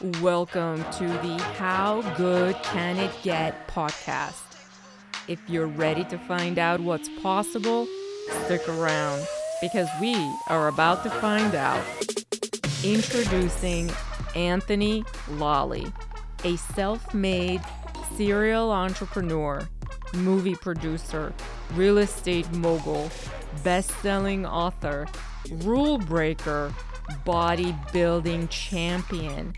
Welcome to the How Good Can It Get podcast. If you're ready to find out what's possible, stick around because we are about to find out. Introducing Anthony Lolli, a self-made serial entrepreneur, movie producer, real estate mogul, best-selling author, rule breaker, bodybuilding champion,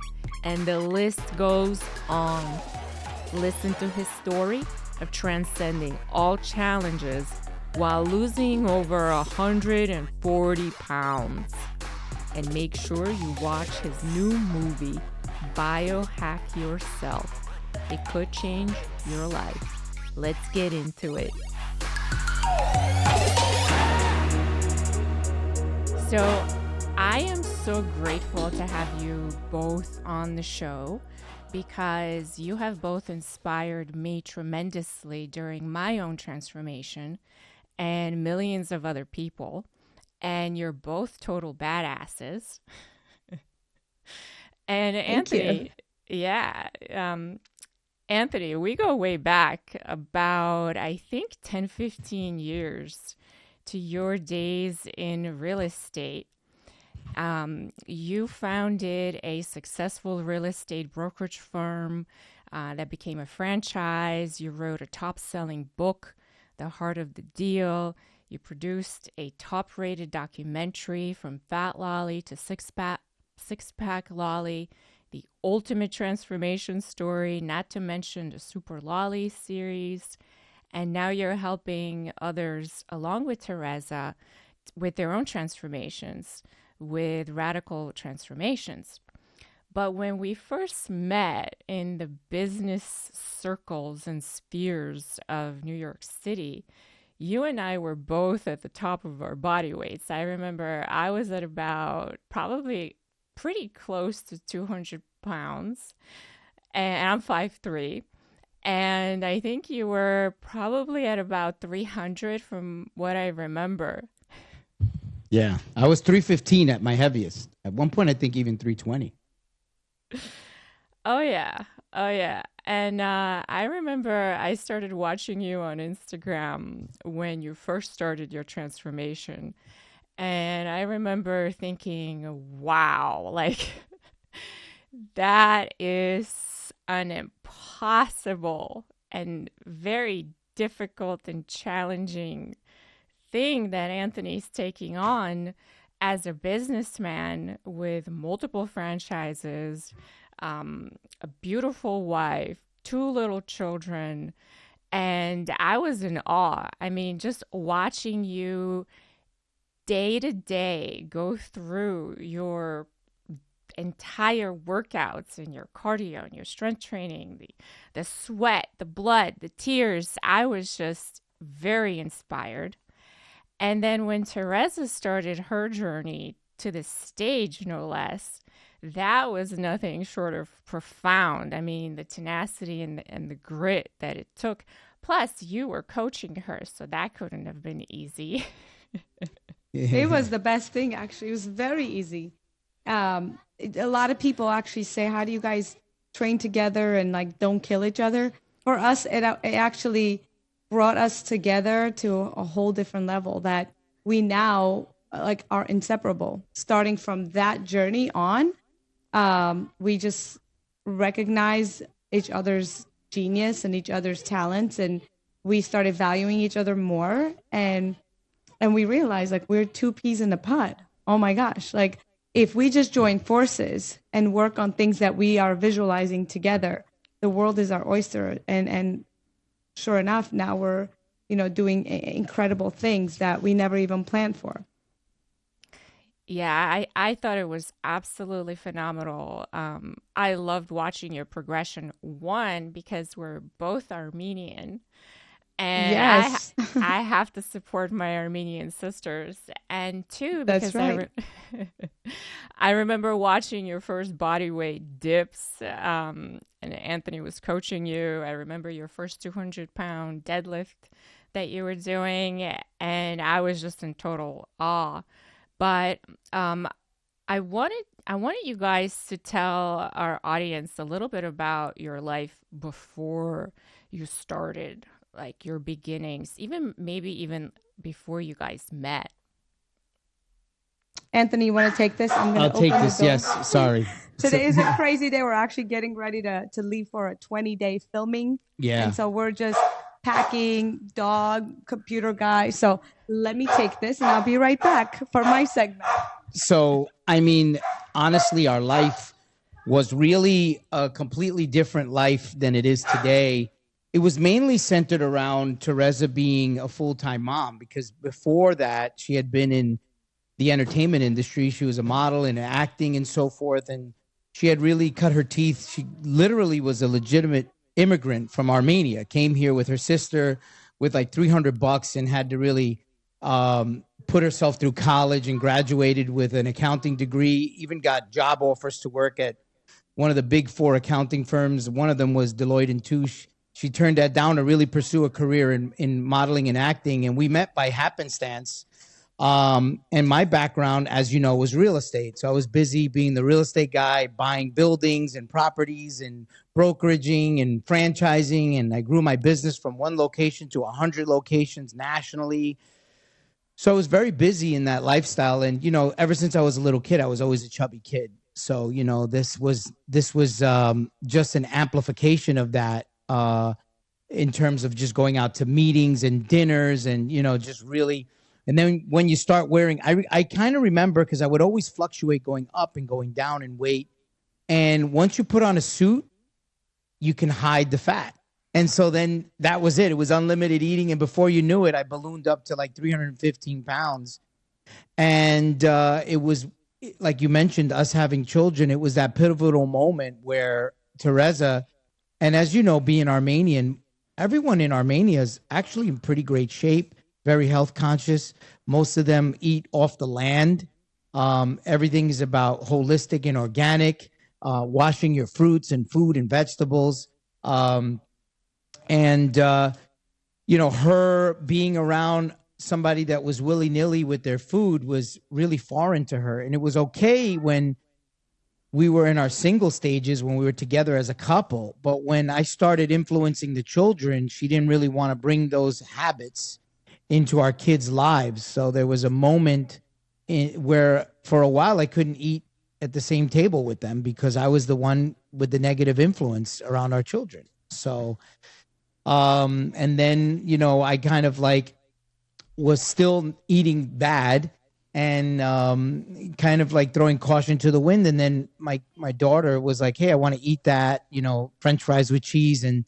and the list goes on. Listen to his story of transcending all challenges while losing over 140 pounds. And make sure you watch his new movie, Biohack Yourself. It could change your life. Let's get into it. So, I am so grateful to have you both on the show because you have both inspired me tremendously during my own transformation and millions of other people. And you're both total badasses. And Anthony, Anthony, we go way back about, I think, 10, 15 years to your days in real estate. You founded a successful real estate brokerage firm that became a franchise. You wrote a top-selling book, The Heart of the Deal. You produced a top-rated documentary from Fat Lolli to Six-Pack Lolli, the ultimate transformation story, not to mention the Super Lolli series. And now you're helping others, along with Tereza, with their own transformations, with radical transformations. But when we first met in the business circles and spheres of New York City, you and I were both at the top of our body weights. I remember I was at about probably pretty close to 200 pounds, and I'm 5'3". And I think you were probably at about 300 from what I remember. Yeah, I was 315 at my heaviest. At one point, I think even 320. Oh, yeah. And I remember I started watching you on Instagram when you first started your transformation. And I remember thinking, wow, like that is an impossible and very difficult and challenging thing that Anthony's taking on as a businessman with multiple franchises, a beautiful wife, 2 little children, and I was in awe. I mean, just watching you day to day go through your entire workouts and your cardio and your strength training, the sweat, the blood, the tears, I was just very inspired. And then when Tereza started her journey to the stage, no less, that was nothing short of profound. I mean, the tenacity and the grit that it took. Plus, you were coaching her, so that couldn't have been easy. It was the best thing, actually. It was very easy. A lot of people actually say, how do you guys train together and like don't kill each other? For us, it actually brought us together to a whole different level that we now like are inseparable. Starting from that journey on, we just recognize each other's genius and each other's talents, and we started valuing each other more, and we realized like we're 2 peas in a pod. Oh my gosh, like if we just join forces and work on things that we are visualizing together, the world is our oyster. And sure enough, now we're, doing incredible things that we never even planned for. Yeah, I thought it was absolutely phenomenal. I loved watching your progression. One, because we're both Armenian, and Yes. I have to support my Armenian sisters. And two, That's because right. I remember watching your first body weight dips, and Anthony was coaching you. I remember your first 200-pound deadlift that you were doing, and I was just in total awe. But I wanted you guys to tell our audience a little bit about your life before you started, like your beginnings, even maybe even before you guys met. Anthony, you want to take this? I'm I'll going to take open the this. door. Yes. Sorry. Today is a crazy day. We're actually getting ready to leave for a 20-day filming. Yeah. And so we're just packing, dog, computer guy. So let me take this and I'll be right back for my segment. So, I mean, honestly, our life was really a completely different life than it is today. It was mainly centered around Tereza being a full-time mom, because before that, she had been in the entertainment industry. She was a model and acting and so forth. And she had really cut her teeth. She literally was a legitimate immigrant from Armenia, came here with her sister with like $300 and had to really put herself through college and graduated with an accounting degree, even got job offers to work at one of the big four accounting firms. One of them was Deloitte and Touche. She turned that down to really pursue a career in modeling and acting. And we met by happenstance. And my background, as you know, was real estate. So I was busy being the real estate guy, buying buildings and properties and brokeraging and franchising. And I grew my business from one location to 100 locations nationally. So I was very busy in that lifestyle. And, you know, ever since I was a little kid, I was always a chubby kid. So, you know, this was just an amplification of that, in terms of just going out to meetings and dinners and, you know, just really. And then when you start wearing, I kind of remember, because I would always fluctuate going up and going down in weight. And once you put on a suit, you can hide the fat. And so then that was it. It was unlimited eating. And before you knew it, I ballooned up to like 315 pounds. And it was, like you mentioned, us having children. It was that pivotal moment where Tereza, and as you know, being Armenian, everyone in Armenia is actually in pretty great shape, very health conscious. Most of them eat off the land. Everything is about holistic and organic, washing your fruits and food and vegetables. You know, her being around somebody that was willy-nilly with their food was really foreign to her. And it was okay when we were in our single stages, when we were together as a couple. But when I started influencing the children, she didn't really want to bring those habits into our kids' lives. So there was a moment where for a while I couldn't eat at the same table with them because I was the one with the negative influence around our children. So, and then, you know, I kind of like was still eating bad and kind of like throwing caution to the wind. And then my daughter was like, hey, I want to eat that, you know, French fries with cheese. And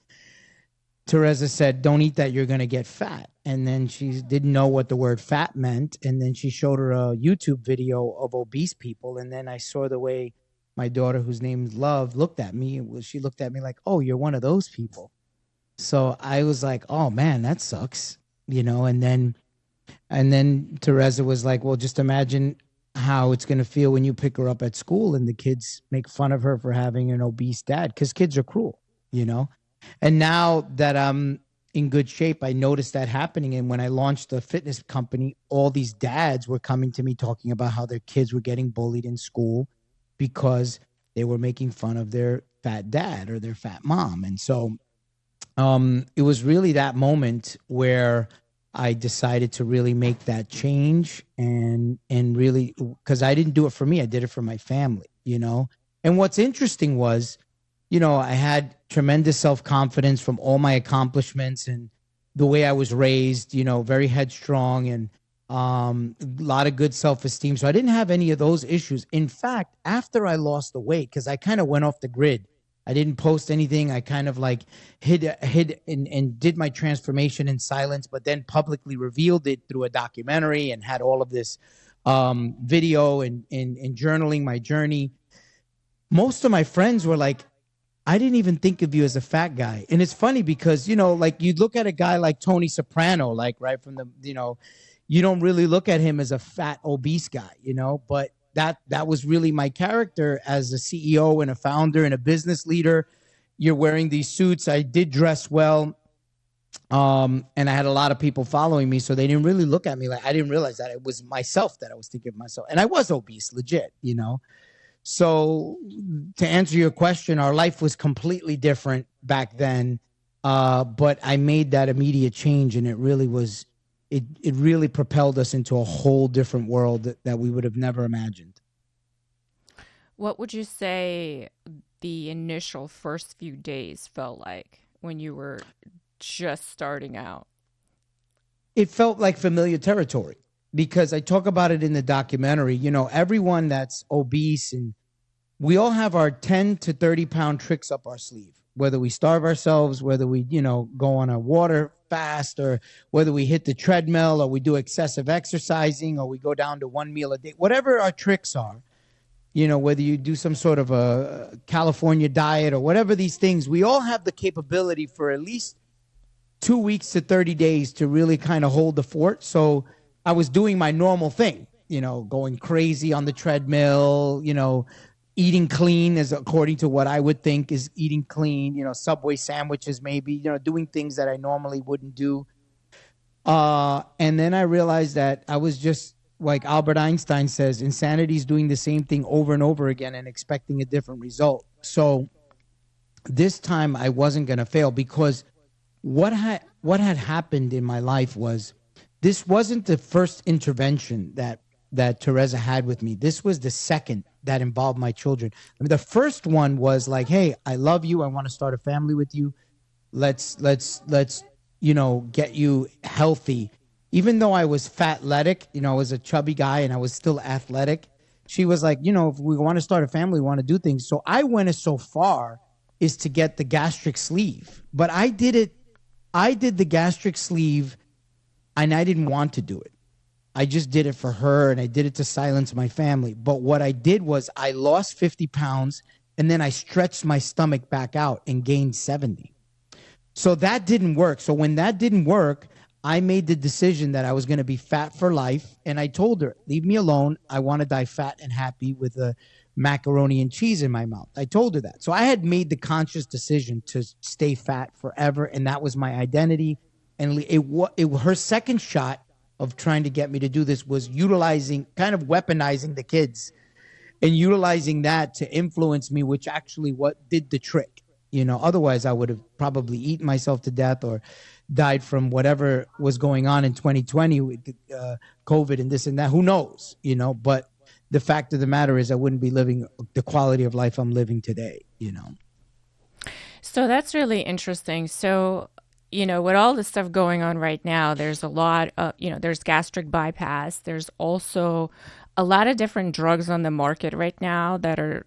Tereza said, don't eat that, you're going to get fat. And then she didn't know what the word fat meant. And then she showed her a YouTube video of obese people. And then I saw the way my daughter, whose name's Love, looked at me. She looked at me like, oh, you're one of those people. So I was like, oh, man, that sucks, you know. And then Tereza was like, well, just imagine how it's going to feel when you pick her up at school and the kids make fun of her for having an obese dad, because kids are cruel, you know. And now that I'm in good shape, I noticed that happening. And when I launched the fitness company, all these dads were coming to me talking about how their kids were getting bullied in school because they were making fun of their fat dad or their fat mom. And so it was really that moment where I decided to really make that change and really, because I didn't do it for me, I did it for my family, you know. And what's interesting was, you know, I had tremendous self-confidence from all my accomplishments and the way I was raised, you know, very headstrong and a lot of good self-esteem. So I didn't have any of those issues. In fact, after I lost the weight, because I kind of went off the grid, I didn't post anything. I kind of like hid and did my transformation in silence, but then publicly revealed it through a documentary and had all of this video and journaling my journey. Most of my friends were like, I didn't even think of you as a fat guy. And it's funny because, you know, like you look at a guy like Tony Soprano, like right from the, you know, you don't really look at him as a fat, obese guy, you know, but that was really my character as a CEO and a founder and a business leader. You're wearing these suits. I did dress well. And I had a lot of people following me, so they didn't really look at me like, I didn't realize that it was myself that I was thinking of myself. And I was obese, legit, you know? So to answer your question, our life was completely different back then. But I made that immediate change, and it really was, it really propelled us into a whole different world that we would have never imagined. What would you say the initial first few days felt like when you were just starting out? It felt like familiar territory, because I talk about it in the documentary. You know, everyone that's obese, and we all have our 10 to 30 pound tricks up our sleeve, whether we starve ourselves, whether we, you know, go on a water fast, or whether we hit the treadmill, or we do excessive exercising, or we go down to one meal a day, whatever our tricks are, you know, whether you do some sort of a California diet or whatever these things, we all have the capability for at least 2 weeks to 30 days to really kind of hold the fort. So I was doing my normal thing, you know, going crazy on the treadmill, you know, eating clean as according to what I would think is eating clean, you know, Subway sandwiches, maybe, you know, doing things that I normally wouldn't do. And then I realized that I was just, like Albert Einstein says, insanity is doing the same thing over and over again and expecting a different result. So this time I wasn't going to fail, because what had happened in my life was, this wasn't the first intervention that Tereza had with me. This was the second that involved my children. I mean, the first one was like, hey, I love you. I want to start a family with you. Let's, you know, get you healthy. Even though I was fatletic, you know, I was a chubby guy and I was still athletic. She was like, you know, if we want to start a family, we want to do things. So I went as so far as to get the gastric sleeve, but I did the gastric sleeve and I didn't want to do it. I just did it for her, and I did it to silence my family. But what I did was I lost 50 pounds, and then I stretched my stomach back out and gained 70. So that didn't work. So when that didn't work, I made the decision that I was going to be fat for life. And I told her, leave me alone. I want to die fat and happy with a macaroni and cheese in my mouth. I told her that. So I had made the conscious decision to stay fat forever. And that was my identity. And her second shot of trying to get me to do this was utilizing, kind of weaponizing the kids and utilizing that to influence me, which actually what did the trick. You know, otherwise I would have probably eaten myself to death or died from whatever was going on in 2020 with COVID and this and that. Who knows, you know, but the fact of the matter is I wouldn't be living the quality of life I'm living today, you know. So that's really interesting. So, you know, with all the stuff going on right now, there's a lot of, you know, there's gastric bypass. There's also a lot of different drugs on the market right now that are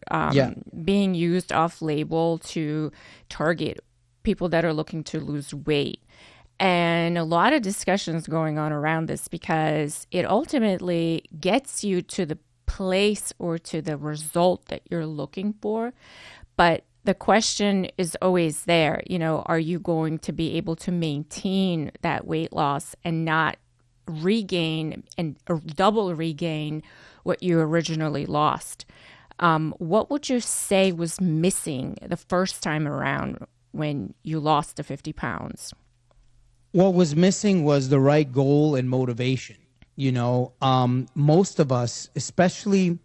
being used off label to target people that are looking to lose weight. And a lot of discussions going on around this, because it ultimately gets you to the place or to the result that you're looking for. But the question is always there, you know, are you going to be able to maintain that weight loss and not regain and double regain what you originally lost? What would you say was missing the first time around when you lost the 50 pounds? What was missing was the right goal and motivation. You know, most of us, especially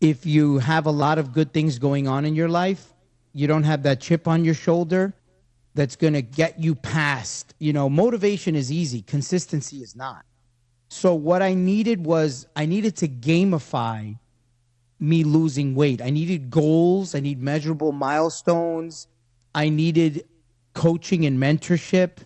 if you have a lot of good things going on in your life, you don't have that chip on your shoulder that's going to get you past. You know, motivation is easy. Consistency is not. So what I needed was I needed to gamify me losing weight. I needed goals. I need measurable milestones. I needed coaching and mentorship,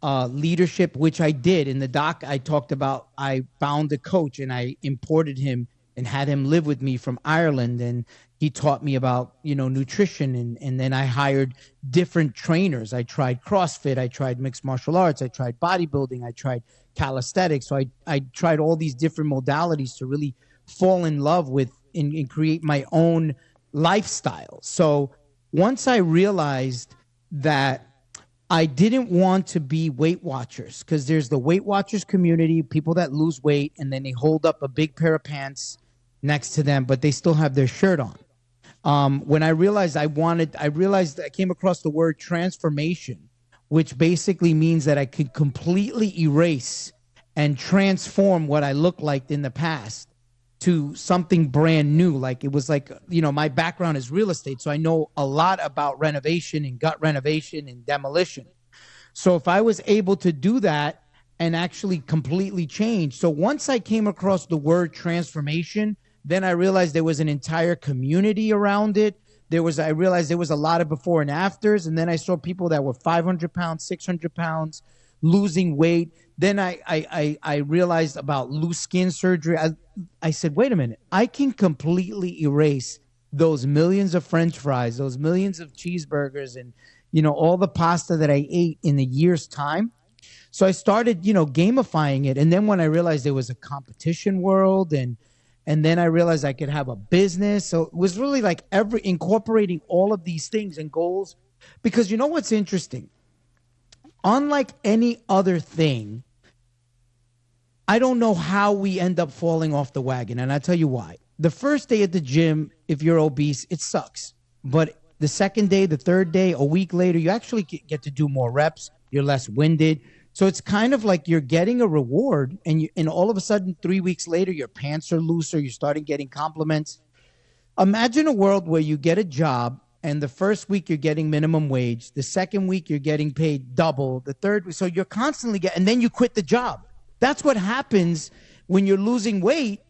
leadership, which I did. In the doc, I talked about I found a coach and I imported him and had him live with me from Ireland. And he taught me about, you know, nutrition. And then I hired different trainers. I tried CrossFit. I tried mixed martial arts. I tried bodybuilding. I tried calisthenics. So I tried all these different modalities to really fall in love with and create my own lifestyle. So once I realized that I didn't want to be Weight Watchers, because there's the Weight Watchers community, people that lose weight and then they hold up a big pair of pants next to them, but they still have their shirt on. When I realized I came across the word transformation, which basically means that I could completely erase and transform what I looked like in the past to something brand new. Like it was like, my background is real estate. So I know a lot about renovation and gut renovation and demolition. So if I was able to do that and actually completely change. So once I came across the word transformation, then I realized there was an entire community around it. I realized there was a lot of before and afters. And then I saw people that were 500 pounds, 600 pounds, losing weight. Then I realized about loose skin surgery. I said, wait a minute, I can completely erase those millions of French fries, those millions of cheeseburgers, and, all the pasta that I ate in a year's time. So I started, gamifying it. And then when I realized there was a competition world, and then I realized I could have a business. So it was really like incorporating all of these things and goals. Because you know what's interesting? Unlike any other thing, I don't know how we end up falling off the wagon. And I'll tell you why. The first day at the gym, if you're obese, it sucks. But the second day, the third day, a week later, you actually get to do more reps. You're less winded. So it's kind of like you're getting a reward, and all of a sudden, 3 weeks later, your pants are looser. You're starting getting compliments. Imagine a world where you get a job, and the first week you're getting minimum wage. The second week you're getting paid double. The third week, so you're constantly and then you quit the job. That's what happens when you're losing weight.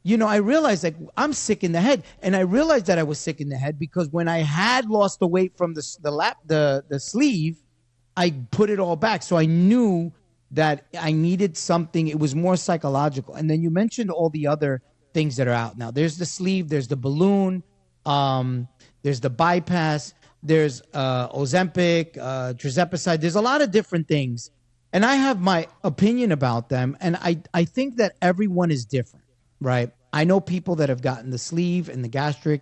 I realized like I'm sick in the head, and I realized that I was sick in the head because when I had lost the weight from the sleeve, I put it all back. So I knew that I needed something. It was more psychological. And then you mentioned all the other things that are out now. There's the sleeve, there's the balloon, there's the bypass, there's Ozempic, Tirzepatide. There's a lot of different things. And I have my opinion about them. And I think that everyone is different, right? I know people that have gotten the sleeve and the gastric.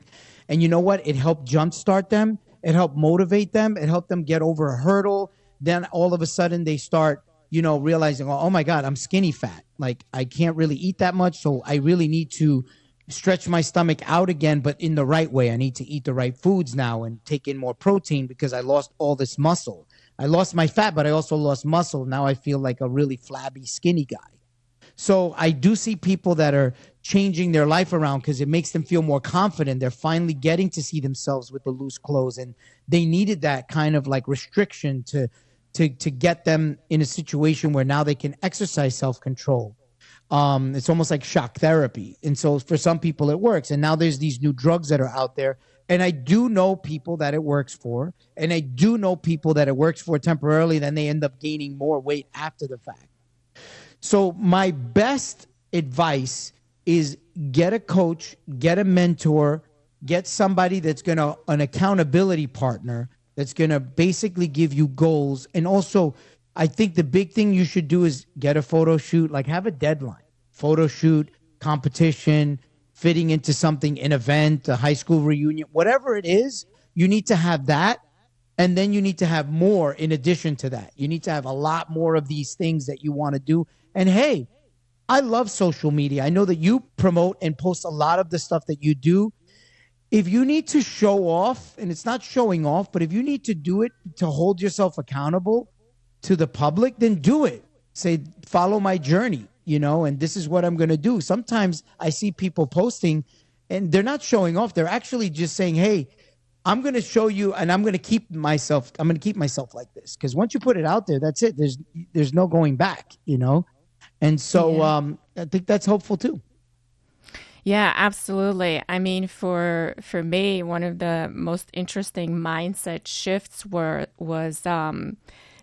And you know what? It helped jumpstart them. It helped motivate them. It helped them get over a hurdle. Then all of a sudden they start, realizing, oh my God, I'm skinny fat. Like I can't really eat that much. So I really need to stretch my stomach out again, but in the right way. I need to eat the right foods now and take in more protein because I lost all this muscle. I lost my fat, but I also lost muscle. Now I feel like a really flabby, skinny guy. So I do see people that are changing their life around because it makes them feel more confident. They're finally getting to see themselves with the loose clothes, and they needed that kind of like restriction to get them in a situation where now they can exercise self-control. It's almost like shock therapy. And so for some people it works. And now there's these new drugs that are out there. And I do know people that it works for. And I do know people that it works for temporarily, then they end up gaining more weight after the fact. So my best advice is get a coach, get a mentor, get somebody that's an accountability partner that's going to basically give you goals. And also, I think the big thing you should do is get a photo shoot, like have a deadline, photo shoot, competition, fitting into something, an event, a high school reunion, whatever it is, you need to have that. And then you need to have more in addition to that. You need to have a lot more of these things that you want to do. And hey, I love social media. I know that you promote and post a lot of the stuff that you do. If you need to show off, and it's not showing off, but if you need to do it to hold yourself accountable to the public, then do it. Say, follow my journey, and this is what I'm going to do. Sometimes I see people posting and they're not showing off. They're actually just saying, hey, I'm going to show you, and I'm going to keep myself like this. Because once you put it out there, that's it. There's no going back, And so I think that's hopeful too. Yeah, absolutely. I mean, for me, one of the most interesting mindset shifts was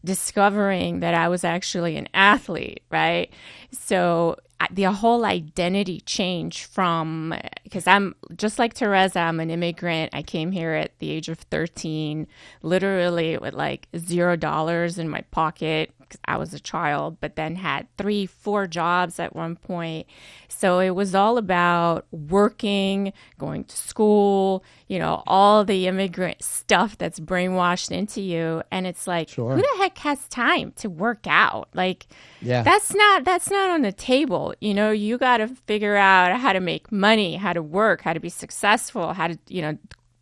discovering that I was actually an athlete, right? So the whole identity change from, because I'm just like Tereza, I'm an immigrant. I came here at the age of 13, literally with like $0 in my pocket because I was a child, but then had 3-4 jobs at one point. So it was all about working, going to school, all the immigrant stuff that's brainwashed into you. And it's like, Sure. Who the heck has time to work out? Like, Yeah. that's not on the table. You got to figure out how to make money, how to work, how to be successful, how to,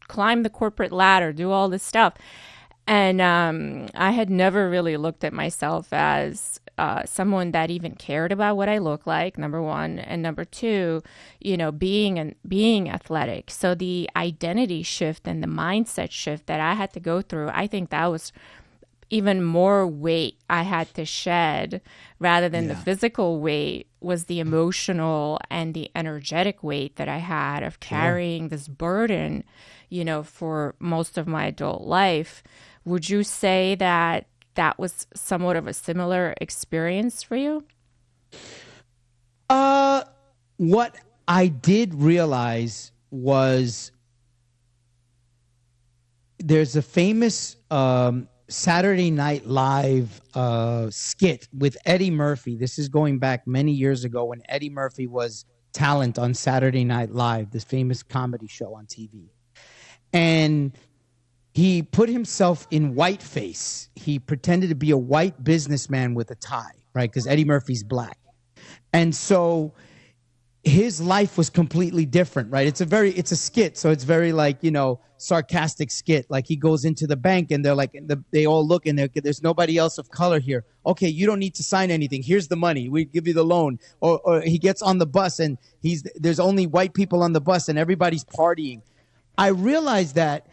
climb the corporate ladder, do all this stuff. And I had never really looked at myself as someone that even cared about what I look like, number one. And number two, being athletic. So the identity shift and the mindset shift that I had to go through, I think that was even more weight I had to shed rather than the physical weight was the emotional and the energetic weight that I had of carrying this burden, for most of my adult life. Would you say that that was somewhat of a similar experience for you? What I did realize was there's a famous Saturday Night Live skit with Eddie Murphy. This is going back many years ago when Eddie Murphy was talent on Saturday Night Live, this famous comedy show on TV. And he put himself in whiteface. He pretended to be a white businessman with a tie, right? Because Eddie Murphy's black. And so his life was completely different, right? It's a skit. So it's very like, sarcastic skit. Like he goes into the bank and they're like, they all look and there's nobody else of color here. Okay, you don't need to sign anything. Here's the money. We give you the loan. Or he gets on the bus and there's only white people on the bus and everybody's partying. I realized that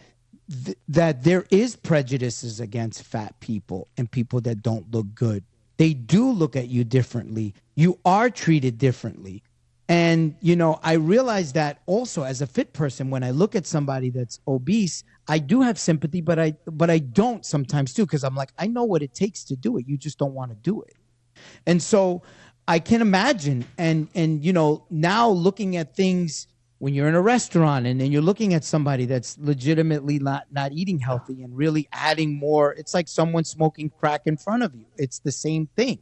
there is prejudices against fat people and people that don't look good. They do look at you differently. You are treated differently. And, I realized that also as a fit person, when I look at somebody that's obese, I do have sympathy, but I don't sometimes too, because I'm like, I know what it takes to do it. You just don't want to do it. And so I can imagine. And now looking at things when you're in a restaurant and then you're looking at somebody that's legitimately not eating healthy and really adding more, it's like someone smoking crack in front of you. It's the same thing.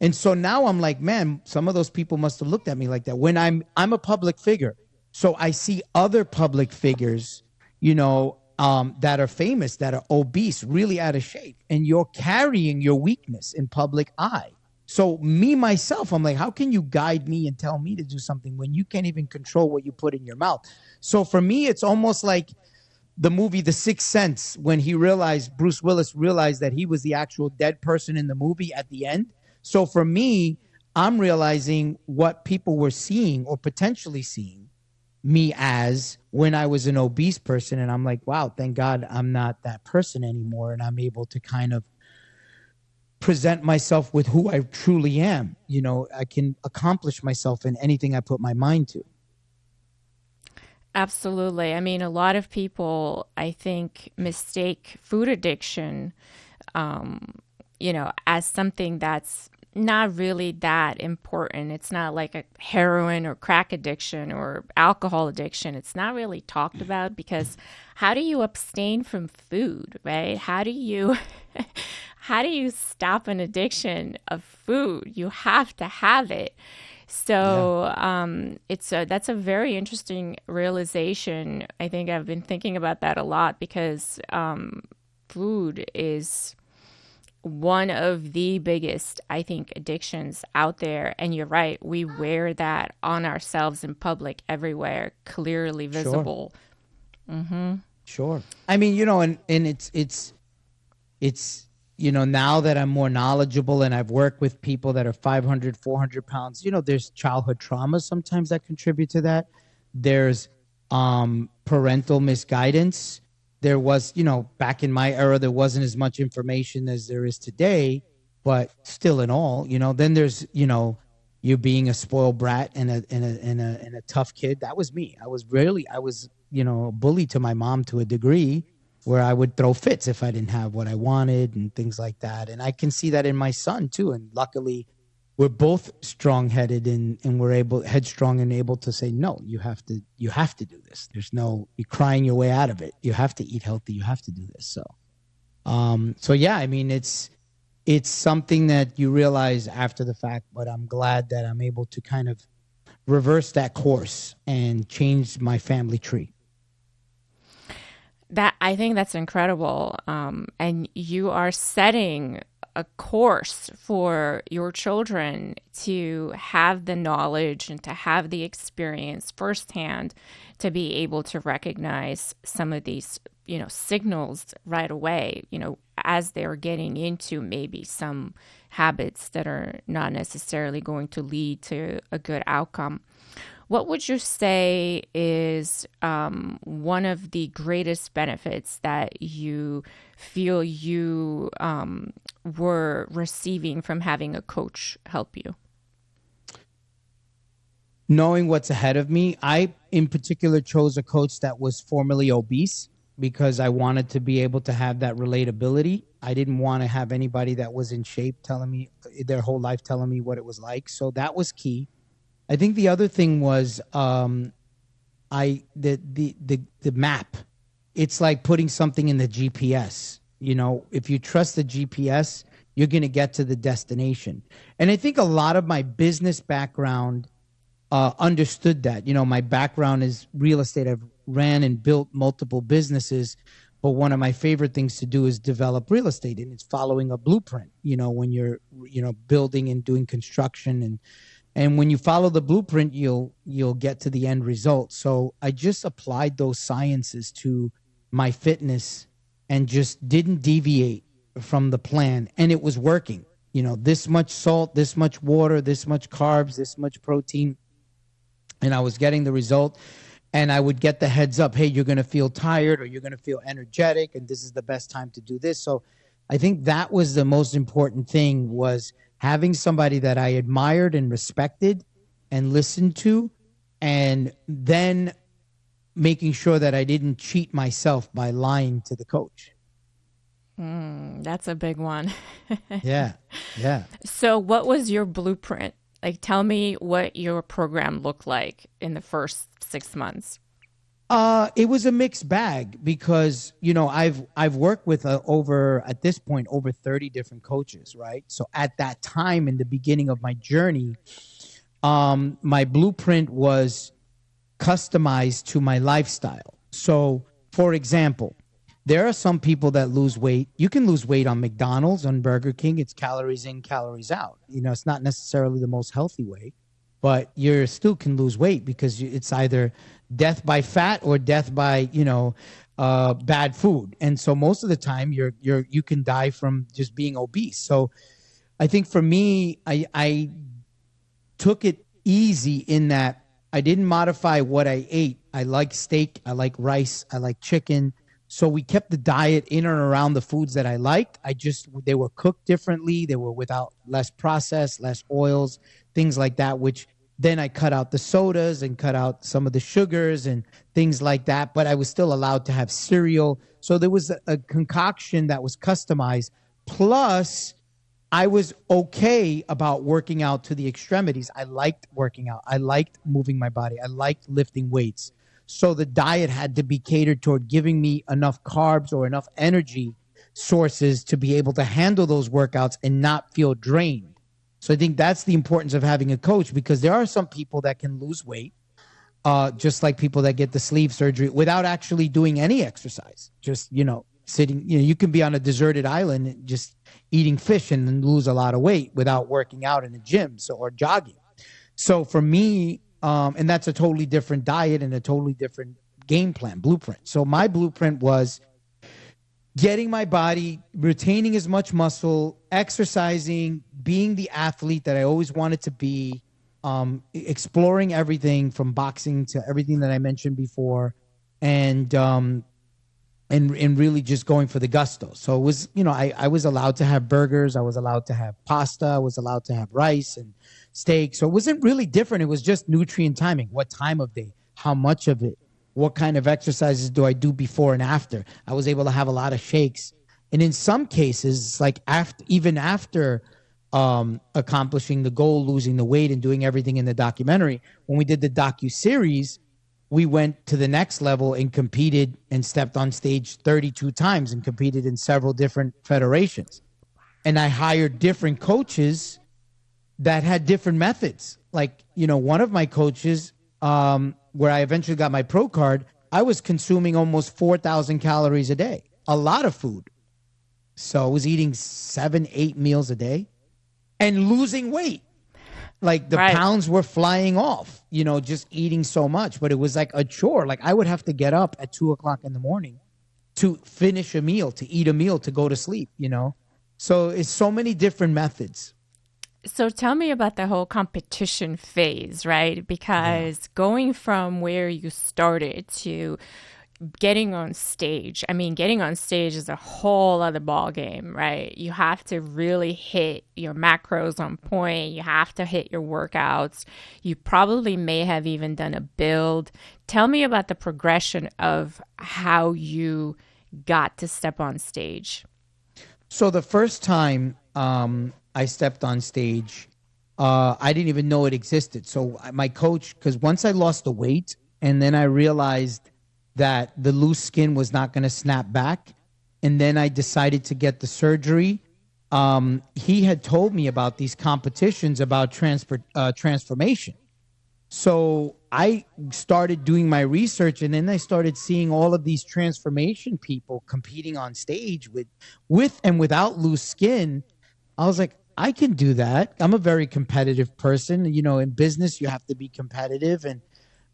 And so now I'm like, man, some of those people must have looked at me like that. When I'm a public figure, so I see other public figures, that are famous, that are obese, really out of shape, and you're carrying your weakness in public eye. So me, myself, I'm like, how can you guide me and tell me to do something when you can't even control what you put in your mouth? So for me, it's almost like the movie The Sixth Sense, when Bruce Willis realized that he was the actual dead person in the movie at the end. So for me, I'm realizing what people were seeing or potentially seeing me as when I was an obese person. And I'm like, wow, thank God I'm not that person anymore. And I'm able to kind of present myself with who I truly am. I can accomplish myself in anything I put my mind to. Absolutely. I mean, a lot of people, I think, mistake food addiction, as something that's not really that important. It's not like a heroin or crack addiction or alcohol addiction. It's not really talked about because how do you abstain from food, right? How do you stop an addiction of food? You have to have it. So that's a very interesting realization. I think I've been thinking about that a lot because food is one of the biggest, I think, addictions out there. And you're right, we wear that on ourselves in public everywhere, clearly visible. Sure. Mm-hmm. Sure. I mean, and it's now that I'm more knowledgeable and I've worked with people that are 500, 400 pounds, there's childhood trauma sometimes that contribute to that. There's parental misguidance. There was, back in my era, there wasn't as much information as there is today, but still in all, then there's, you being a spoiled brat and a tough kid. That was me. I was a bully to my mom to a degree where I would throw fits if I didn't have what I wanted and things like that. And I can see that in my son too. And luckily we're both strong-headed and we're headstrong and able to say, no, you have to do this. There's no, you're crying your way out of it. You have to eat healthy. You have to do this. So yeah, I mean, it's something that you realize after the fact, but I'm glad that I'm able to kind of reverse that course and change my family tree. I think that's incredible. And you are setting a course for your children to have the knowledge and to have the experience firsthand to be able to recognize some of these, signals right away, as they're getting into maybe some habits that are not necessarily going to lead to a good outcome. What would you say is one of the greatest benefits that you feel you were receiving from having a coach help you? Knowing what's ahead of me. I, in particular, chose a coach that was formerly obese because I wanted to be able to have that relatability. I didn't want to have anybody that was in shape telling me their whole life, telling me what it was like. So that was key. I think the other thing was the map. It's like putting something in the GPS. If you trust the GPS, you're going to get to the destination. And I think a lot of my business background understood that. My background is real estate. I've ran and built multiple businesses, but one of my favorite things to do is develop real estate, and it's following a blueprint. When you're building and doing construction, and when you follow the blueprint, you'll get to the end result. So I just applied those sciences to my fitness and just didn't deviate from the plan, and it was working. This much salt, this much water, this much carbs, this much protein. And I was getting the result, and I would get the heads up, hey, you're going to feel tired or you're going to feel energetic, and this is the best time to do this. So I think that was the most important thing, was having somebody that I admired and respected and listened to, and then making sure that I didn't cheat myself by lying to the coach. That's a big one. Yeah. So what was your blueprint? Like, tell me what your program looked like in the first 6 months. It was a mixed bag because, I've worked with at this point, over 30 different coaches, right? So at that time, in the beginning of my journey, my blueprint was customized to my lifestyle. So, for example, there are some people that lose weight. You can lose weight on McDonald's, on Burger King. It's calories in, calories out. It's not necessarily the most healthy way, but you still can lose weight because it's either death by fat or death by, bad food. And so most of the time you can die from just being obese. So I think for me, I took it easy in that I didn't modify what I ate. I like steak. I like rice. I like chicken. So we kept the diet in and around the foods that I liked. They were cooked differently. They were without less processed, less oils, things like that, which then I cut out the sodas and cut out some of the sugars and things like that. But I was still allowed to have cereal. So there was a concoction that was customized. Plus, I was okay about working out to the extremities. I liked working out. I liked moving my body. I liked lifting weights. So the diet had to be catered toward giving me enough carbs or enough energy sources to be able to handle those workouts and not feel drained. So I think that's the importance of having a coach, because there are some people that can lose weight, just like people that get the sleeve surgery without actually doing any exercise. Just, sitting, you can be on a deserted island and just eating fish and lose a lot of weight without working out in a gym or jogging. So for me, and that's a totally different diet and a totally different game plan, blueprint. So my blueprint was getting my body, retaining as much muscle, exercising, being the athlete that I always wanted to be, exploring everything from boxing to everything that I mentioned before, and really just going for the gusto. So it was, I was allowed to have burgers. I was allowed to have pasta. I was allowed to have rice and steak. So it wasn't really different. It was just nutrient timing. What time of day? How much of it? What kind of exercises do I do before and after? I was able to have a lot of shakes. And in some cases, like even after accomplishing the goal, losing the weight and doing everything in the documentary, when we did the docu-series, we went to the next level and competed and stepped on stage 32 times and competed in several different federations. And I hired different coaches that had different methods. Like, one of my coaches, where I eventually got my pro card, I was consuming almost 4,000 calories a day, a lot of food. So I was eating 7-8 meals a day and losing weight. Like the pounds were flying off, just eating so much. But it was like a chore. Like I would have to get up at 2:00 in the morning to finish a meal, to eat a meal, to go to sleep, So it's so many different methods. So tell me about the whole competition phase, right? Because going from where you started to getting on stage, I mean, getting on stage is a whole other ball game, right? You have to really hit your macros on point. You have to hit your workouts. You probably may have even done a build. Tell me about the progression of how you got to step on stage. So the first time I stepped on stage, I didn't even know it existed. So my coach, because once I lost the weight and then I realized that the loose skin was not going to snap back, and then I decided to get the surgery, he had told me about these competitions about transformation. So I started doing my research, and then I started seeing all of these transformation people competing on stage with and without loose skin. I was like, I can do that. I'm a very competitive person. In business, you have to be competitive. And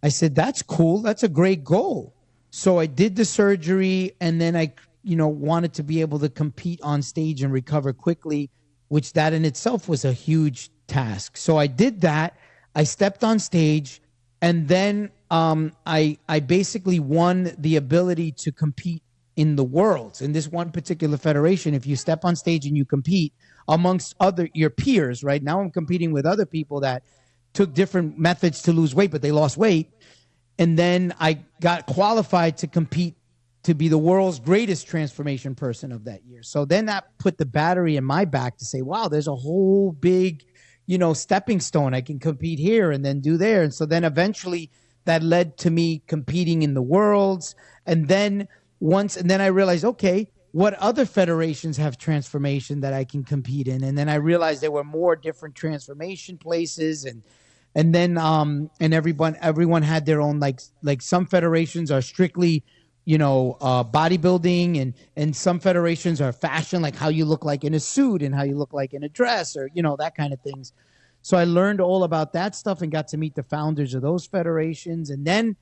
I said, that's cool. That's a great goal. So I did the surgery, and then I, wanted to be able to compete on stage and recover quickly, which that in itself was a huge task. So I did that. I stepped on stage, and then I basically won the ability to compete in the worlds. In this one particular federation, if you step on stage and you compete amongst your peers, right? Now I'm competing with other people that took different methods to lose weight, but they lost weight. And then I got qualified to compete to be the world's greatest transformation person of that year. So then that put the battery in my back to say, wow, there's a whole big stepping stone. I can compete here and then do there. And so then eventually that led to me competing in the worlds. And then I realized, okay, what other federations have transformation that I can compete in? And then I realized there were more different transformation places, and then everyone had their own, like some federations are strictly bodybuilding, and some federations are fashion, like how you look like in a suit and how you look like in a dress, or that kind of things. So I learned all about that stuff and got to meet the founders of those federations. And then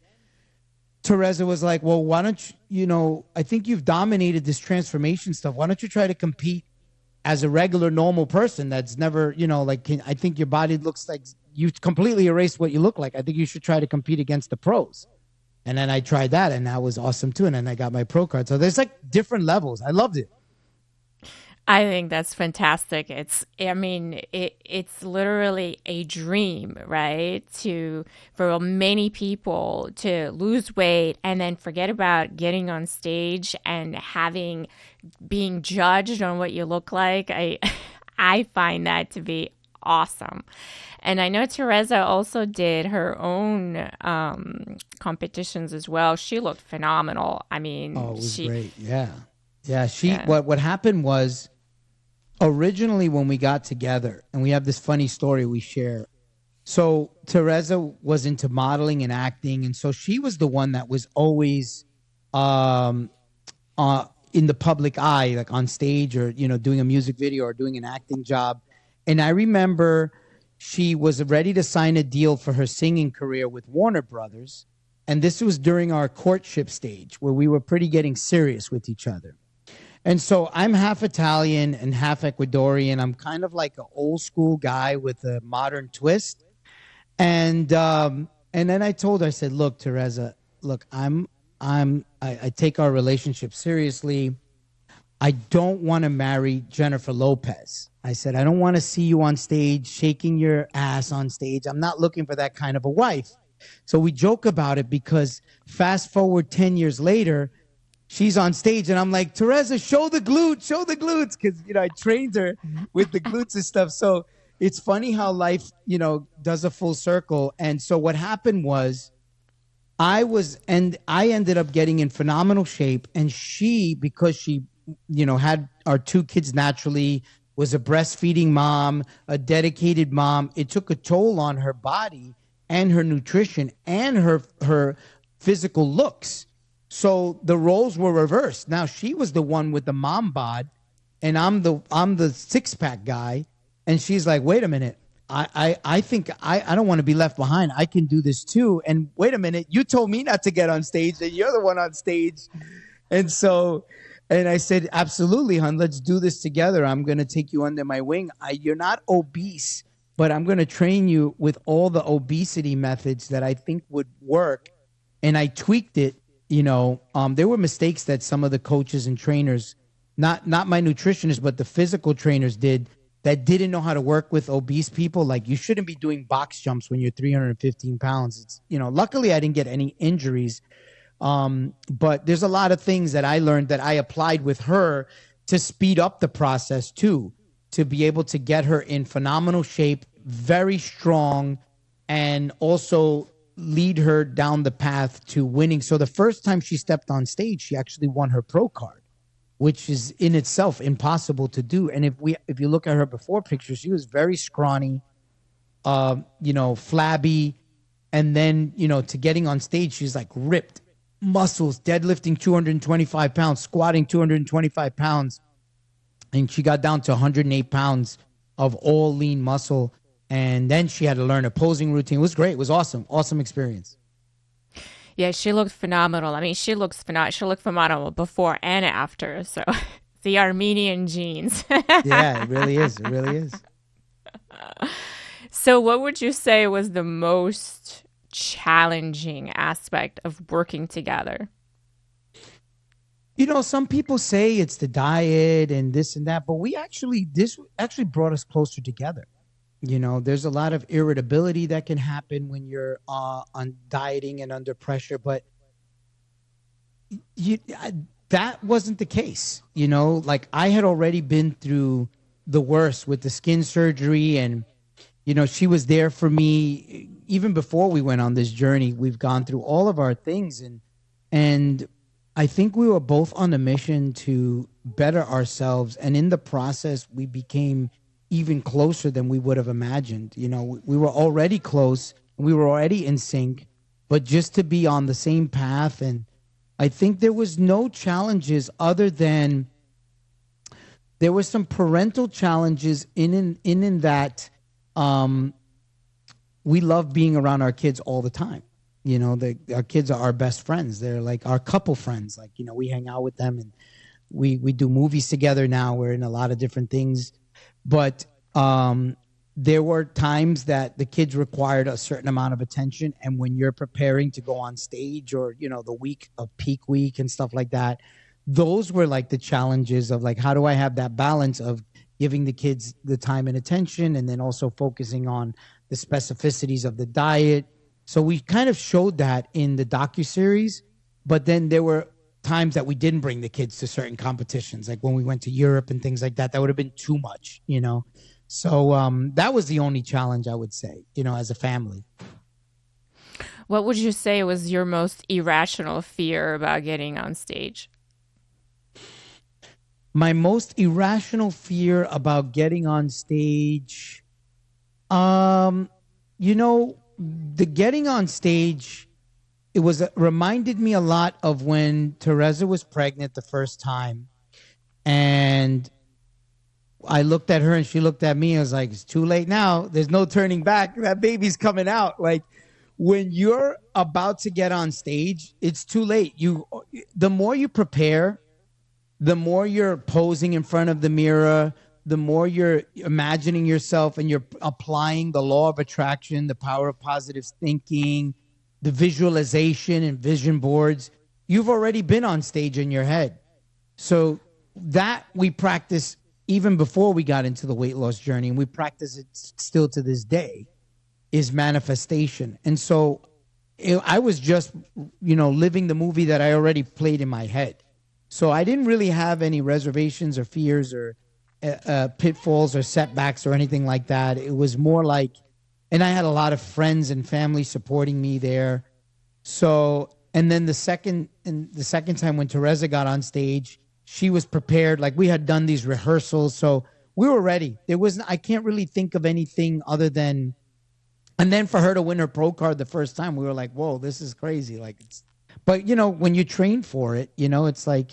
Tereza was like, well, why don't you, I think you've dominated this transformation stuff. Why don't you try to compete as a regular, normal person that's never, I think your body looks like you completely erased what you look like. I think you should try to compete against the pros. And then I tried that, and that was awesome too. And then I got my pro card. So there's different levels. I loved it. I think that's fantastic. It's literally a dream, right? For many people to lose weight and then forget about getting on stage and being judged on what you look like. I find that to be awesome. And I know Tereza also did her own competitions as well. She looked phenomenal. I mean, it was great. Yeah. What happened was, originally when we got together, and we have this funny story we share. So Tereza was into modeling and acting, and so she was the one that was always in the public eye, like on stage or doing a music video or doing an acting job. And I remember she was ready to sign a deal for her singing career with Warner Brothers, and this was during our courtship stage where we were pretty getting serious with each other. And so I'm half Italian and half Ecuadorian. I'm kind of like an old school guy with a modern twist. And then I told her, I said, look, Tereza, look, I take our relationship seriously. I don't want to marry Jennifer Lopez. I said, I don't want to see you on stage shaking your ass on stage. I'm not looking for that kind of a wife. So we joke about it, because fast forward 10 years later, she's on stage and I'm like, Tereza, show the glutes. Because, I trained her with the glutes and stuff. So it's funny how life, does a full circle. And so what happened was I ended up getting in phenomenal shape. And she, because she, had our two kids naturally, was a breastfeeding mom, a dedicated mom. It took a toll on her body and her nutrition and her physical looks. So the roles were reversed. Now she was the one with the mom bod, and I'm the six-pack guy. And she's like, wait a minute, I think I don't want to be left behind. I can do this too. And wait a minute, you told me not to get on stage, and you're the one on stage. And so, and I said, absolutely, hon, let's do this together. I'm going to take you under my wing. You're not obese, but I'm going to train you with all the obesity methods that I think would work. And I tweaked it. There were mistakes that some of the coaches and trainers, not my nutritionists, but the physical trainers did, that didn't know how to work with obese people. Like, you shouldn't be doing box jumps when you're 315 pounds. It's, luckily I didn't get any injuries. But there's a lot of things that I learned that I applied with her to speed up the process too, to be able to get her in phenomenal shape, very strong, and also lead her down the path to winning. So the first time she stepped on stage, she actually won her pro card, which is in itself impossible to do. And if you look at her before pictures, she was very scrawny, flabby. And then, to getting on stage, she's like ripped, muscles, deadlifting 225 pounds, squatting 225 pounds. And she got down to 108 pounds of all lean muscle. And then she had to learn a posing routine. It was great. It was awesome. Awesome experience. Yeah, she looked phenomenal. I mean, she looked phenomenal before and after. So the Armenian genes. Yeah, it really is. It really is. So what would you say was the most challenging aspect of working together? Some people say it's the diet and this and that, but this actually brought us closer together. There's a lot of irritability that can happen when you're on dieting and under pressure, but that wasn't the case. Like, I had already been through the worst with the skin surgery, and she was there for me even before we went on this journey. We've gone through all of our things, and I think we were both on a mission to better ourselves, and in the process we became even closer than we would have imagined. We were already close and we were already in sync, but just to be on the same path. And I think there was no challenges other than there were some parental challenges in that we love being around our kids all the time. Our kids are our best friends. They're like our couple friends. Like, we hang out with them and we do movies together now. We're in a lot of different things. But there were times that the kids required a certain amount of attention. And when you're preparing to go on stage or, the week of peak week and stuff like that, those were like the challenges of like, how do I have that balance of giving the kids the time and attention and then also focusing on the specificities of the diet. So we kind of showed that in the docuseries, but then there were times that we didn't bring the kids to certain competitions, like when we went to Europe and things like that. That would have been too much, So that was the only challenge, I would say, as a family. What would you say was your most irrational fear about getting on stage? My most irrational fear about getting on stage, the getting on stage, it reminded me a lot of when Tereza was pregnant the first time. And I looked at her and she looked at me. I was like, it's too late now. There's no turning back. That baby's coming out. Like, when you're about to get on stage, it's too late. The more you prepare, the more you're posing in front of the mirror, the more you're imagining yourself and you're applying the law of attraction, the power of positive thinking, the visualization and vision boards. You've already been on stage in your head. So that we practice even before we got into the weight loss journey, and we practice it still to this day, is manifestation. And so I was just, living the movie that I already played in my head. So I didn't really have any reservations or fears or pitfalls or setbacks or anything like that. It was more like, and I had a lot of friends and family supporting me there. So, and then the second time when Tereza got on stage, she was prepared. Like, we had done these rehearsals, so we were ready. I can't really think of anything other than, and then for her to win her pro card the first time, we were like, whoa, this is crazy. Like, but when you train for it, it's like,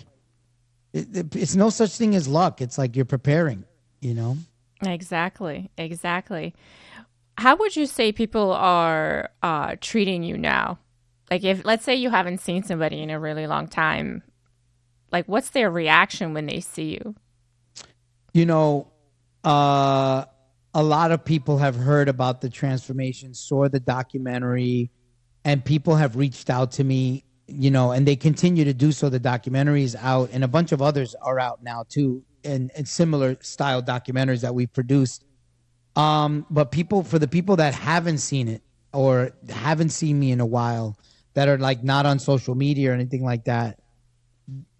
it's no such thing as luck. It's like you're preparing, Exactly. How would you say people are treating you now? Like, if, let's say you haven't seen somebody in a really long time, Like, what's their reaction when they see you? You know, a lot of people have heard about the transformation, saw the documentary, and people have reached out to me, and they continue to do so. The documentary is out, and a bunch of others are out now too, and similar style documentaries that we've produced. But for the people that haven't seen it or haven't seen me in a while, that are like not on social media or anything like that,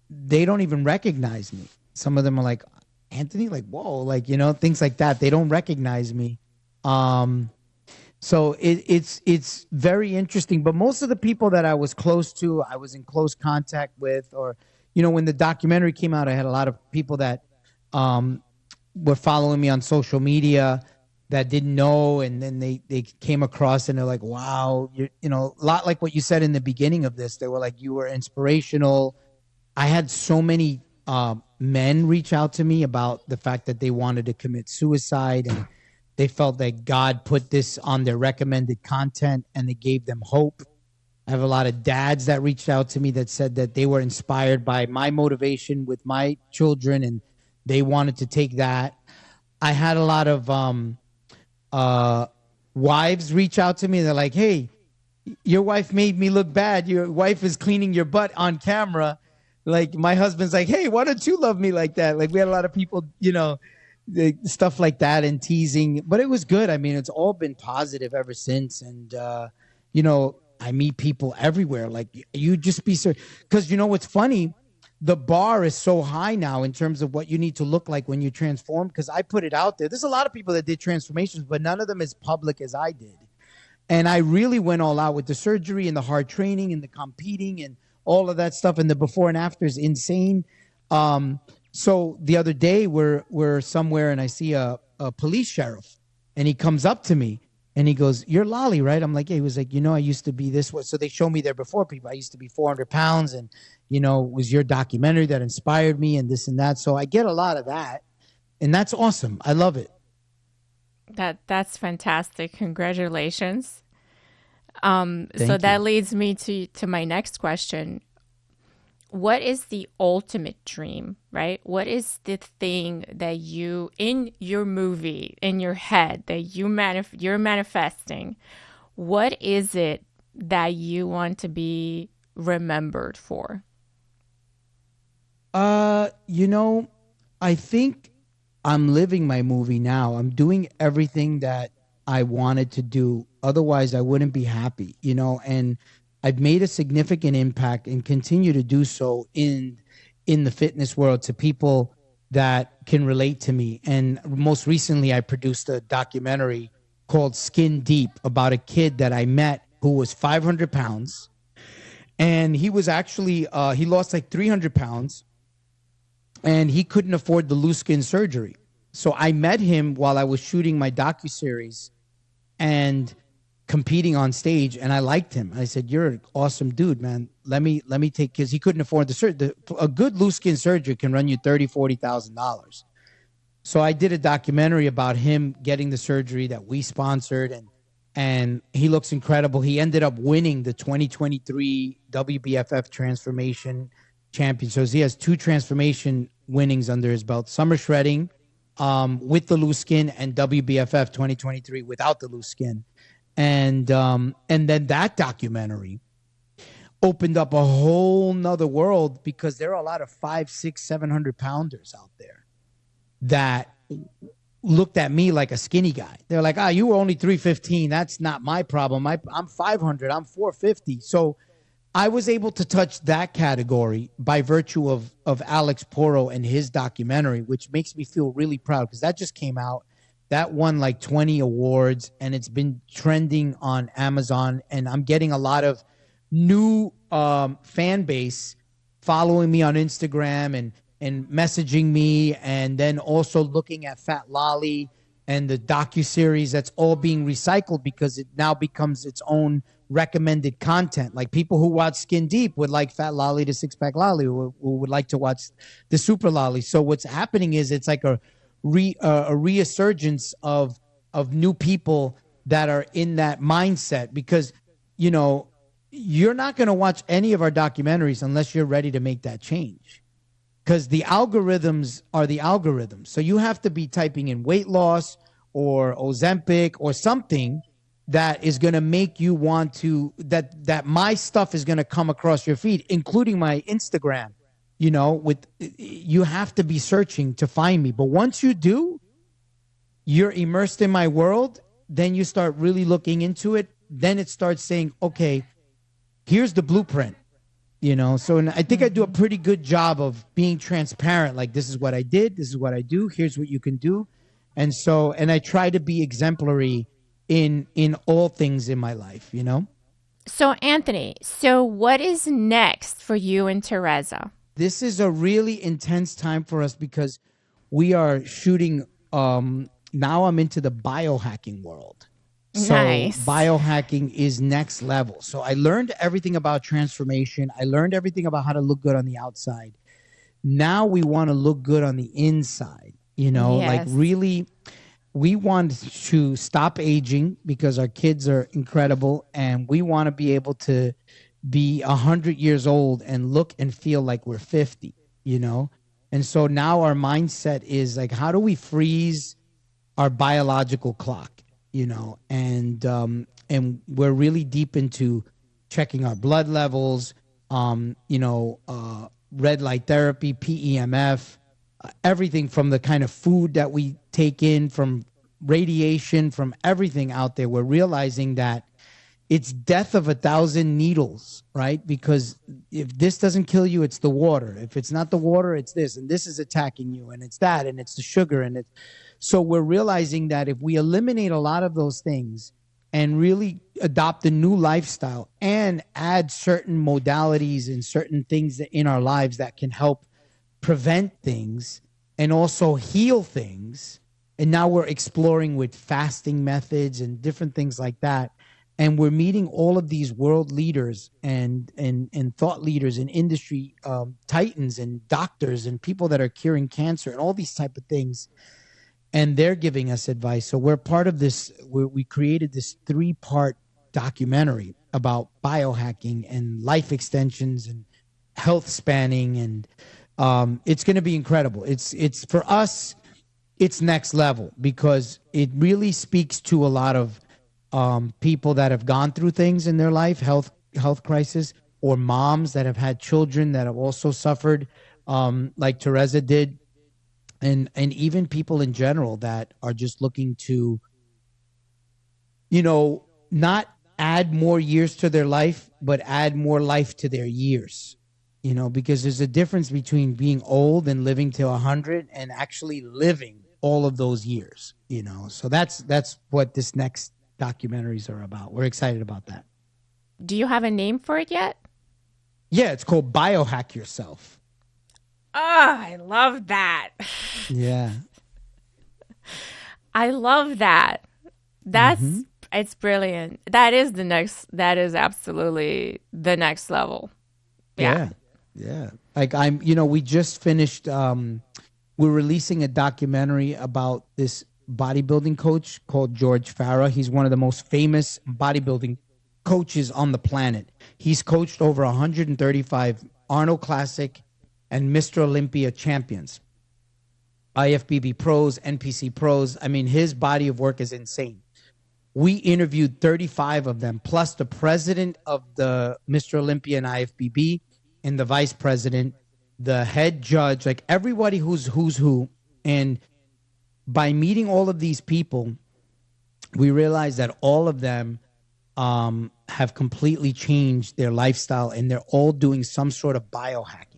they don't even recognize me. Some of them are like, Anthony, like, whoa, like, things like that. They don't recognize me. So it's very interesting. But most of the people that I was close to, I was in close contact with, or, when the documentary came out, I had a lot of people that were following me on social media that didn't know, and then they came across and they're like, wow, a lot like what you said in the beginning of this. They were like, you were inspirational. I had so many men reach out to me about the fact that they wanted to commit suicide, and they felt that God put this on their recommended content and it gave them hope. I have a lot of dads that reached out to me that said that they were inspired by my motivation with my children and they wanted to take that. I had a lot of wives reach out to me. They're like, hey, your wife made me look bad. Your wife is cleaning your butt on camera. Like, my husband's like, hey, why don't you love me like that? Like, we had a lot of people, stuff like that and teasing. But it was good. I mean, it's all been positive ever since. And, I meet people everywhere. Like, you just be so, because what's funny? The bar is so high now in terms of what you need to look like when you transform, because I put it out there. There's a lot of people that did transformations, but none of them as public as I did. And I really went all out with the surgery and the hard training and the competing and all of that stuff. And the before and after is insane. So the other day we're somewhere and I see a police sheriff, and he comes up to me and he goes, you're Lolli, right? I'm like, yeah. He was like, I used to be this way. So they show me their before people. I used to be 400 pounds and, it was your documentary that inspired me and this and that. So I get a lot of that, and that's awesome. I love it. That's fantastic. Congratulations. So that leads me to my next question. What is the ultimate dream, right? What is the thing that you, in your movie, in your head, that you're manifesting? What is it that you want to be remembered for? I think I'm living my movie now. I'm doing everything that I wanted to do. Otherwise, I wouldn't be happy, and I've made a significant impact and continue to do so in the fitness world to people that can relate to me. And most recently, I produced a documentary called Skin Deep about a kid that I met who was 500 pounds. And he was actually, he lost like 300 pounds. And he couldn't afford the loose skin surgery. So I met him while I was shooting my docuseries and competing on stage, and I liked him. I said, you're an awesome dude, man. Let me take, because he couldn't afford the surgery. A good loose skin surgery can run you $30,000-$40,000. So I did a documentary about him getting the surgery that we sponsored, and he looks incredible. He ended up winning the 2023 WBFF Transformation Champion. So he has 2 transformation winnings under his belt: summer shredding with the loose skin, and WBFF 2023 without the loose skin. And then that documentary opened up a whole nother world, because there are a lot of 500, 600, 700 pounders out there that looked at me like a skinny guy. They're like, you were only 315. That's not my problem. I'm 500. I'm 450. So I was able to touch that category by virtue of Alex Porro and his documentary, which makes me feel really proud, because that just came out. That won like 20 awards, and it's been trending on Amazon. And I'm getting a lot of new fan base following me on Instagram and messaging me, and then also looking at Fat Lolli and the docuseries. That's all being recycled because it now becomes its own recommended content. Like, people who watch Skin Deep would like Fat Lolli to Six Pack Lolli, who would like to watch the Super Lolli. So what's happening is it's like a resurgence of new people that are in that mindset, because you're not going to watch any of our documentaries unless you're ready to make that change. because the algorithms are the algorithms. So you have to be typing in weight loss or Ozempic or something that is going to make you want to, that my stuff is going to come across your feed, including my Instagram. You know, you have to be searching to find me. But once you do, you're immersed in my world. Then you start really looking into it. Then it starts saying, okay, here's the blueprint. You know, so and I think I do a pretty good job of being transparent. Like, this is what I did. This is what I do. Here's what you can do. And so, and I try to be exemplary in all things in my life, you know? So, Anthony, so what is next for you and Tereza? This is a really intense time for us because we are shooting. Now I'm into the biohacking world. So Nice. biohacking is next level. So I learned everything about transformation. I learned everything about how to look good on the outside. Now we want to look good on the inside, you know, like Yes. really, we want to stop aging because our kids are incredible and we want to be able to be 100 years old and look and feel like we're 50, you know? And so now our mindset is like, how do we freeze our biological clock, you know? And we're really deep into checking our blood levels, you know, red light therapy, PEMF, everything from the kind of food that we take in, from radiation, from everything out there. We're realizing that it's death of 1,000 needles, right? Because if this doesn't kill you, it's the water. If it's not the water, it's this, and this is attacking you, and it's that, and it's the sugar, and it's so we're realizing that if we eliminate a lot of those things and really adopt a new lifestyle and add certain modalities and certain things in our lives that can help prevent things and also heal things. And now we're exploring with fasting methods and different things like that. And we're meeting all of these world leaders and thought leaders and industry titans and doctors and people that are curing cancer and all these type of things. And they're giving us advice. So we're part of this. We created this 3-part documentary about biohacking and life extensions and health spanning. And it's going to be incredible. It's for us, it's next level because it really speaks to a lot of people that have gone through things in their life, health crisis, or moms that have had children that have also suffered, like Tereza did. And even people in general that are just looking to, you know, not add more years to their life, but add more life to their years, you know, because there's a difference between being old and living to 100 and actually living all of those years, you know. So that's what this next documentaries are about. We're excited about that. Do you have a name for it yet? Yeah, it's called Biohack Yourself. Oh, I love that. Yeah. I love that. That's it's brilliant. That is absolutely the next level. Yeah. Like we just finished we're releasing a documentary about this bodybuilding coach called George Farah. He's one of the most famous bodybuilding coaches on the planet. He's coached over 135 Arnold Classic and Mr. Olympia champions, IFBB pros, NPC pros. I mean, his body of work is insane. We interviewed 35 of them, plus the president of the Mr. Olympia and IFBB and the vice president, the head judge, like everybody who's who. And by meeting all of these people, we realized that all of them have completely changed their lifestyle, and they're all doing some sort of biohacking.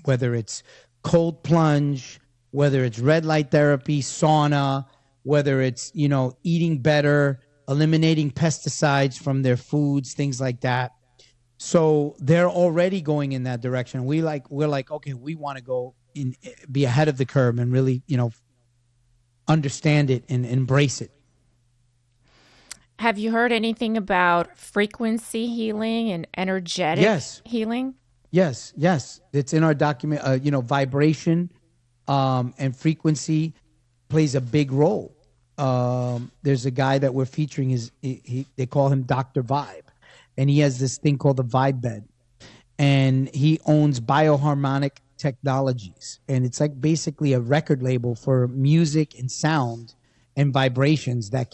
Whether it's cold plunge, whether it's red light therapy, sauna, whether it's, you know, eating better, eliminating pesticides from their foods, things like that. So they're already going in that direction. We're like, okay, we want to go be ahead of the curve and really, you know, understand it and embrace it. Have you heard anything about frequency healing and energetic healing? Yes. It's in our document. Vibration and frequency plays a big role. There's a guy that we're featuring. They call him Dr. Vibe, and he has this thing called the Vibe Bed, and he owns Bioharmonic Technologies. And it's like basically a record label for music and sound and vibrations that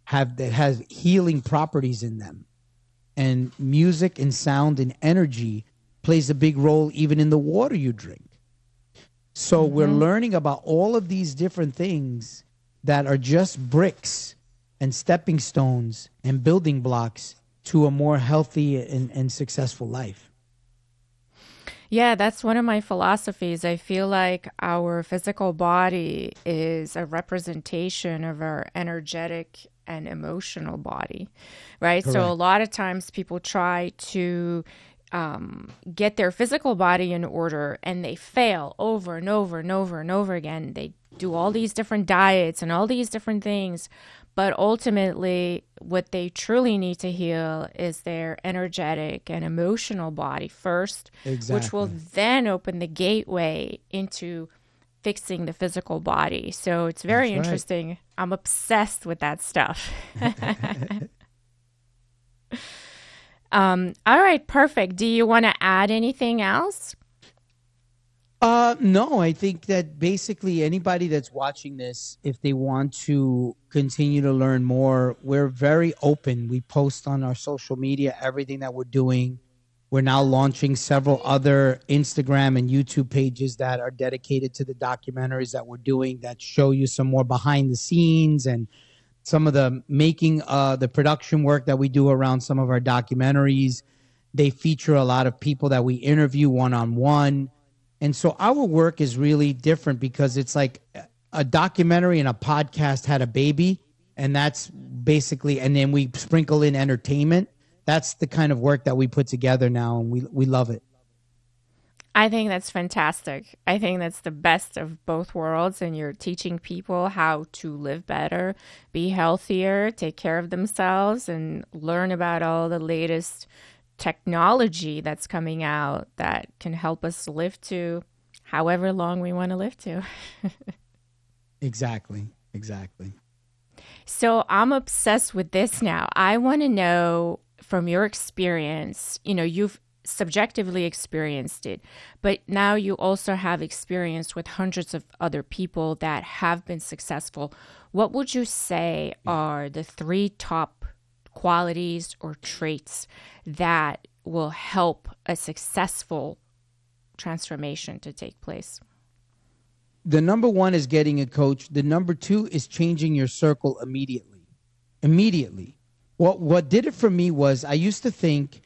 has healing properties in them. And music and sound and energy plays a big role even in the water you drink. So we're learning about all of these different things that are just bricks and stepping stones and building blocks to a more healthy and successful life. Yeah, that's one of my philosophies. I feel like our physical body is a representation of our energetic and emotional body, right? Correct. So a lot of times people try to get their physical body in order and they fail over and over and over and over again. They do all these different diets and all these different things. But ultimately, what they truly need to heal is their energetic and emotional body first, which will then open the gateway into fixing the physical body. So it's very interesting. Right. I'm obsessed with that stuff. All right, perfect. Do you want to add anything else? No, I think that basically anybody that's watching this, if they want to continue to learn more, we're very open. We post on our social media everything that we're doing. We're now launching several other Instagram and YouTube pages that are dedicated to the documentaries that we're doing that show you some more behind the scenes and some of the making, the production work that we do around some of our documentaries. They feature a lot of people that we interview one-on-one. And so our work is really different because it's like a documentary and a podcast had a baby, and that's basically, and then we sprinkle in entertainment. That's the kind of work that we put together now, and we love it. I think that's fantastic. I think that's the best of both worlds, and you're teaching people how to live better, be healthier, take care of themselves, and learn about all the latest technology that's coming out that can help us live to however long we want to live to. Exactly. So I'm obsessed with this now. I want to know from your experience, you've subjectively experienced it, but now you also have experience with hundreds of other people that have been successful. What would you say are the 3 top qualities or traits that will help a successful transformation to take place? The number 1 is getting a coach. The number 2 is changing your circle immediately. What did it for me was I used to think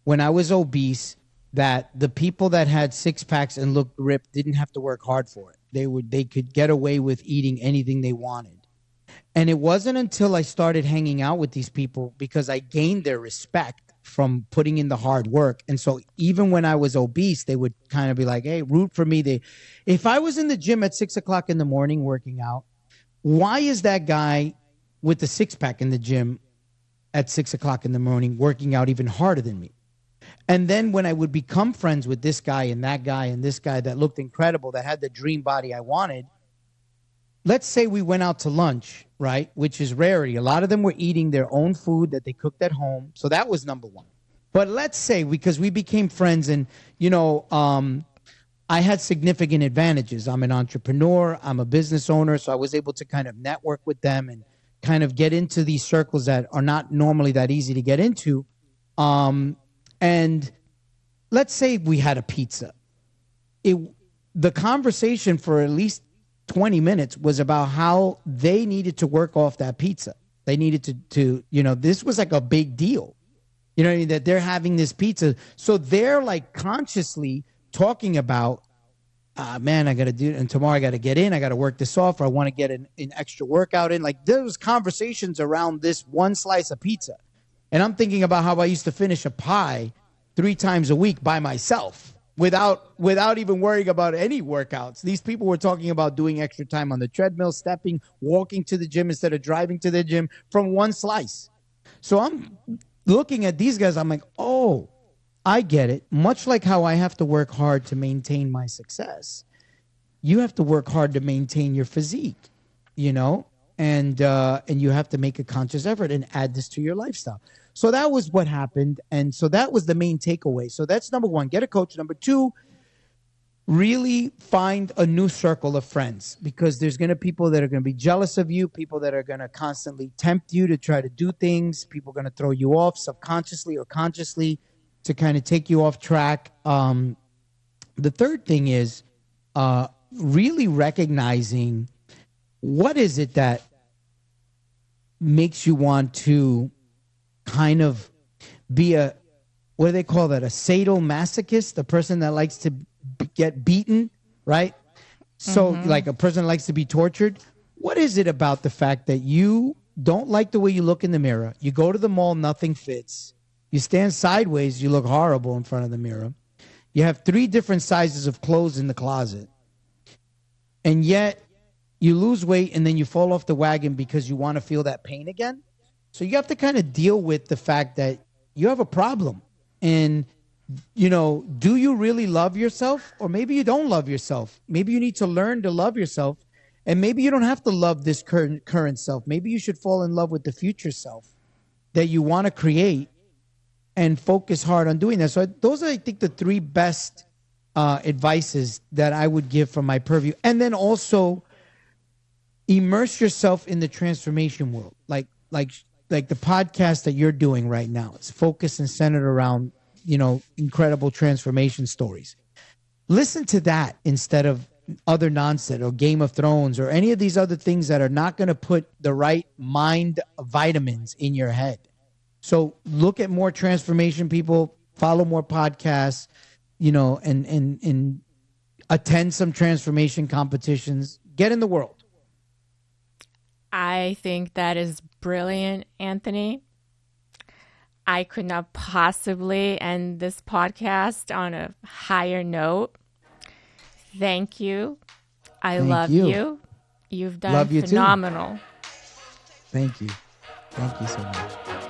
when I was obese that the people that had 6-packs and looked ripped didn't have to work hard for it. They could get away with eating anything they wanted. And it wasn't until I started hanging out with these people because I gained their respect from putting in the hard work. And so even when I was obese, they would kind of be like, hey, root for me. If I was in the gym at 6 o'clock in the morning working out, why is that guy with the 6-pack in the gym at 6 o'clock in the morning working out even harder than me? And then when I would become friends with this guy and that guy and this guy that looked incredible, that had the dream body I wanted, let's say we went out to lunch, right, which is rarity. A lot of them were eating their own food that they cooked at home. So that was number 1. But let's say, because we became friends and, I had significant advantages. I'm an entrepreneur. I'm a business owner. So I was able to kind of network with them and kind of get into these circles that are not normally that easy to get into. And let's say we had a pizza. The conversation for at least 20 minutes was about how they needed to work off that pizza. They needed to this was like a big deal. You know what I mean? That they're having this pizza. So they're like consciously talking about, man, I got to do it. And tomorrow I got to get in. I got to work this off. Or I want to get an extra workout in. Like there was conversations around this one slice of pizza. And I'm thinking about how I used to finish a pie 3 times a week by myself without even worrying about any workouts. These people were talking about doing extra time on the treadmill, stepping, walking to the gym instead of driving to the gym from one slice. So I'm looking at these guys. I'm like, oh, I get it. Much like how I have to work hard to maintain my success, you have to work hard to maintain your physique, and you have to make a conscious effort and add this to your lifestyle. So that was what happened. And so that was the main takeaway. So that's number 1, get a coach. Number 2, really find a new circle of friends, because there's going to people that are going to be jealous of you, people that are going to constantly tempt you to try to do things, people going to throw you off subconsciously or consciously to kind of take you off track. The third thing is really recognizing what is it that makes you want to kind of be a, what do they call that? A sadomasochist, a person that likes to get beaten, right? So like a person that likes to be tortured. What is it about the fact that you don't like the way you look in the mirror? You go to the mall, nothing fits. You stand sideways, you look horrible in front of the mirror. You have 3 different sizes of clothes in the closet. And yet you lose weight and then you fall off the wagon because you want to feel that pain again. So you have to kind of deal with the fact that you have a problem. And, you know, do you really love yourself? Or maybe you don't love yourself. Maybe you need to learn to love yourself. And maybe you don't have to love this current self. Maybe you should fall in love with the future self that you want to create and focus hard on doing that. So those are, I think, the 3 best advices that I would give from my purview. And then also immerse yourself in the transformation world. Like the podcast that you're doing right now. It's focused and centered around, you know, incredible transformation stories. Listen to that instead of other nonsense or Game of Thrones or any of these other things that are not going to put the right mind vitamins in your head. So look at more transformation people, follow more podcasts, you know, and attend some transformation competitions, get in the world. I think that is brilliant, Anthony. I could not possibly end this podcast on a higher note. Thank you. I love you. You've done phenomenal. Thank you. Thank you so much.